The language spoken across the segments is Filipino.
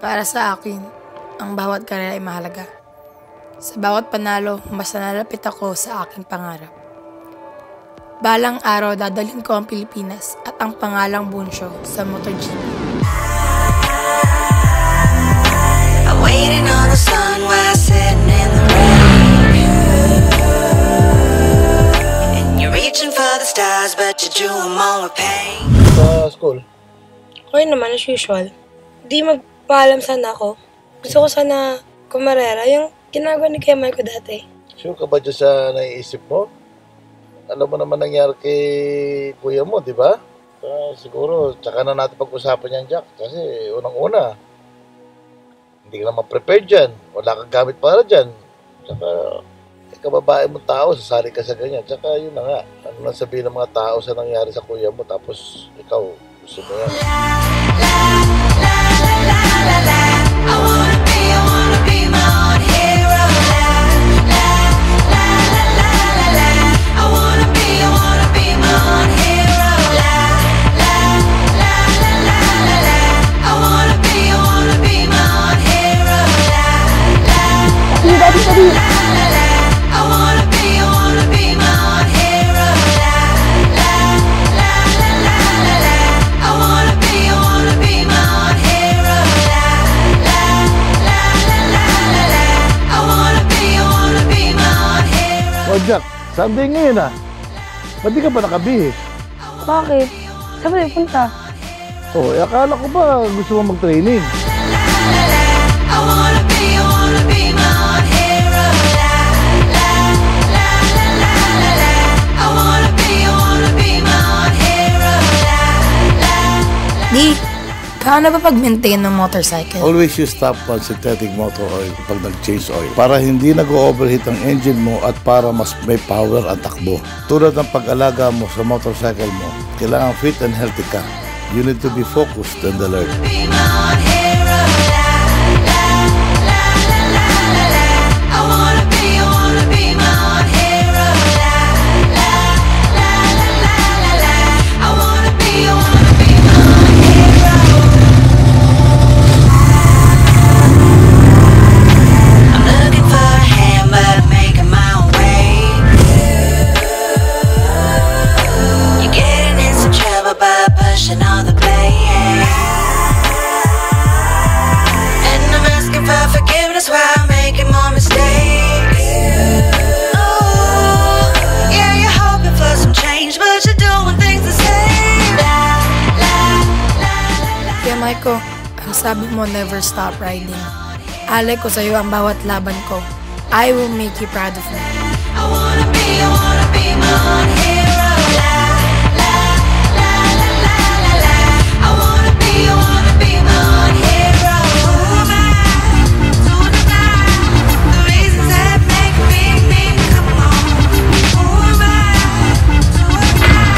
Para sa akin, ang bawat karera ay mahalaga. Sa bawat panalo, mas nalapit ako sa aking pangarap. Balang araw, dadalhin ko ang Pilipinas at ang pangalang Bunsyo sa MotoGP. I'm waiting on the sun while sitting in the rain. And you're reaching for the stars, but you drew them on with pain. Sa school? Okay naman, as usual. Di magpaalam sana ako. Gusto ko sana kumarera, yung ginagawa ni Kuya Mike ko dati. Sure ka ba dyan sa naiisip mo? Alam mo naman nangyari kay kuya mo, di ba? Siguro, tsaka na natin pag-usapan yan, Jack. Kasi unang-una, hindi ka naman prepared dyan. Wala kang gamit para dyan. Tsaka, kababae mong tao, sasali ka sa ganyan. Tsaka yun na nga, ano lang sabihin ng mga tao sa nangyari sa kuya mo, tapos ikaw, gusto mo yan. I wanna be my own hero. I wanna be my own hero. I wanna be my own hero. I wanna be my own hero. I wanna be my own hero. Oh, Jack, Sunday ngayon ah. Ba't di ka pa nakabihis? Bakit? Saan ba punta? Oh, akala ko ba gusto mo mag-training? I wanna be my own hero. I wanna be my own hero. Di, paano ba pag-maintain ng motorcycle? Always use top on synthetic motor oil pag nag-change oil para hindi nag-overheat ang engine mo at para mas may power ang takbo. Tulad ng pag-alaga mo sa motorcycle mo, kailangan fit and healthy ka. You need to be focused and alert. Be my own hero. I wanna be my own hero. I wanna be my own hero. I'm looking for a hand, but making my own way. You're getting in some trouble, but pushing all the blame. And I'm asking for forgiveness while making more mistakes. Oh, yeah, you're hoping for some change, but you're doing things the same. Kuya Mike, ang sabi mo, never stop riding. Alay ko sa'yo ang bawat laban ko. I will make you proud of me. I wanna be my own hero. I wanna be my own hero. Who am I to deny the reasons that make me? Come on. Who am I to ignore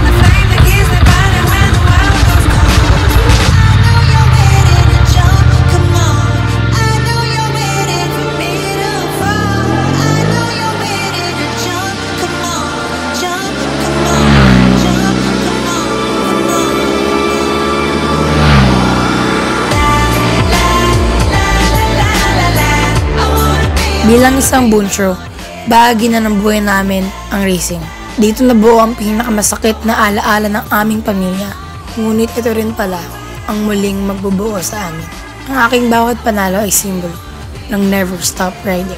the flame that keeps me burning when the world goes cold? I know you're waiting to jump. Come on. I know you're waiting for me to fall. I know you're waiting to jump. Come on, jump. Come on, jump. Come on, come on. Bilang isang Bunsyo, bahagi na ng buhay namin ang racing. Dito nabuo ang pinakamasakit na alaala ng aming pamilya. Ngunit ito rin pala ang muling magbubuo sa amin. Ang aking bawat panalo ay simbolo ng never stop riding.